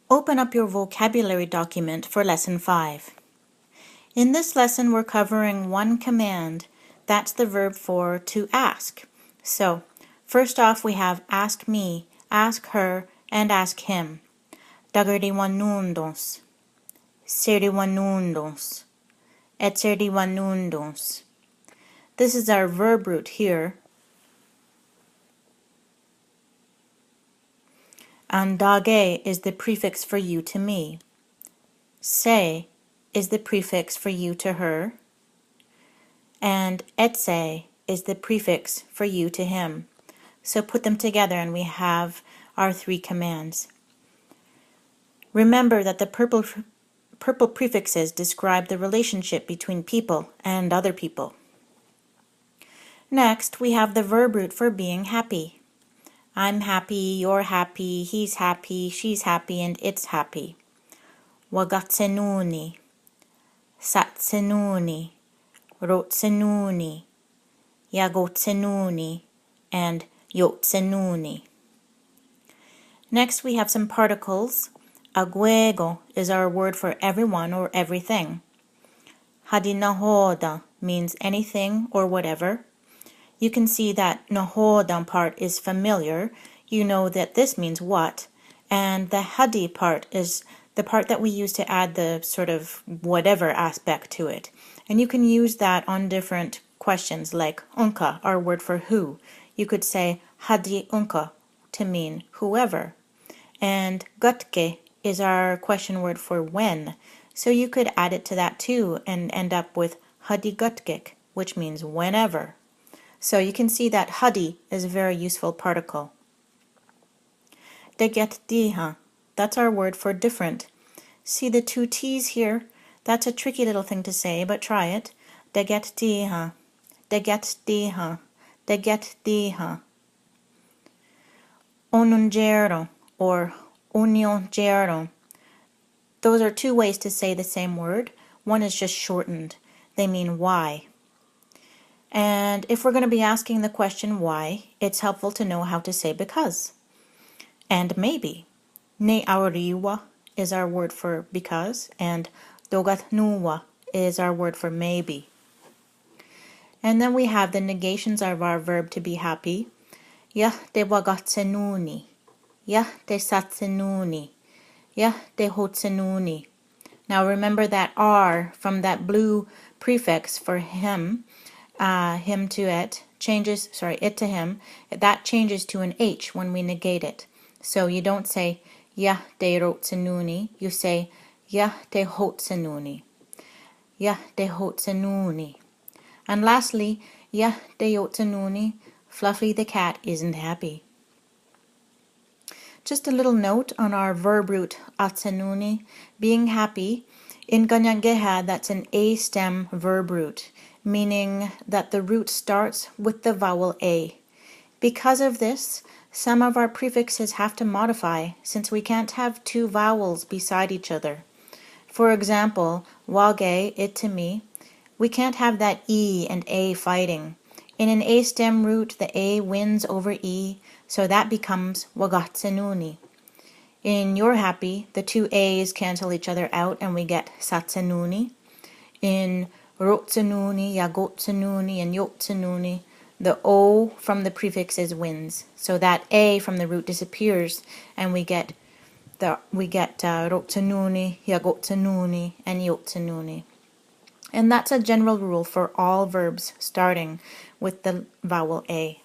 Open up your vocabulary document for Lesson 5. In this lesson, we're covering one command. That's the verb for to ask. So, first off, we have ask me, ask her, and ask him. Dagariwanundos, seriwanundos, etseriwanundos. This is our verb root here. And dage is the prefix for you to me. Se is the prefix for you to her. And etse is the prefix for you to him. So put them together and we have our three commands. Remember that the purple prefixes describe the relationship between people and other people. Next, we have the verb root for being happy. I'm happy, you're happy, he's happy, she's happy, and it's happy. Wagatsenuni, satsenuni, rotsenuni, yagotsenuni, and yotsenuni. Next, we have some particles. Aguego is our word for everyone or everything. Hadinahoda means anything or whatever. You can see that nahoda part is familiar. You know that this means what. And the hadi part is the part that we use to add the sort of whatever aspect to it. And you can use that on different questions like unka, our word for who. You could say hadi unka to mean whoever. And gutke is our question word for when. So you could add it to that too and end up with hadi gutkik, which means whenever. So you can see that hadi is a very useful particle. Degetdiha, that's our word for different. See the two T's here? That's a tricky little thing to say, but try it. Degetdiha, degetdiha, degetdiha. Onungero or oniongero. Those are two ways to say the same word. One is just shortened. They mean why. And if we're going to be asking the question why, it's helpful to know how to say because. And maybe. Ne auriwa is our word for because, and dogatnuwa is our word for maybe. And then we have the negations of our verb to be happy. Yah te wagatsenuni. Yah te satsenuni. Yah te hotsenuni. Now remember that R from that blue prefix for him, him to it, it to him, that changes to an H when we negate it. So you don't say yah te rotsenuni, you say yah te hotsenuni. Yah te hotsenuni. And lastly, yah te hotsenuni, Fluffy the cat isn't happy. Just a little note on our verb root atsenuni, being happy. In Ganyangeha, that's an A stem verb root, meaning that the root starts with the vowel A. Because of this, some of our prefixes have to modify since we can't have two vowels beside each other. For example, wage, it to me, we can't have that E and A fighting. In an A stem root, the A wins over E, so that becomes wagatsenuni. In You're Happy, the two A's cancel each other out and we get satsenuni. In rotsenuni, yagotsenuni, and yotsenuni, the O from the prefixes wins. So that A from the root disappears and we get rotsenuni, yagotsenuni, and yotsenuni. And that's a general rule for all verbs starting with the vowel A.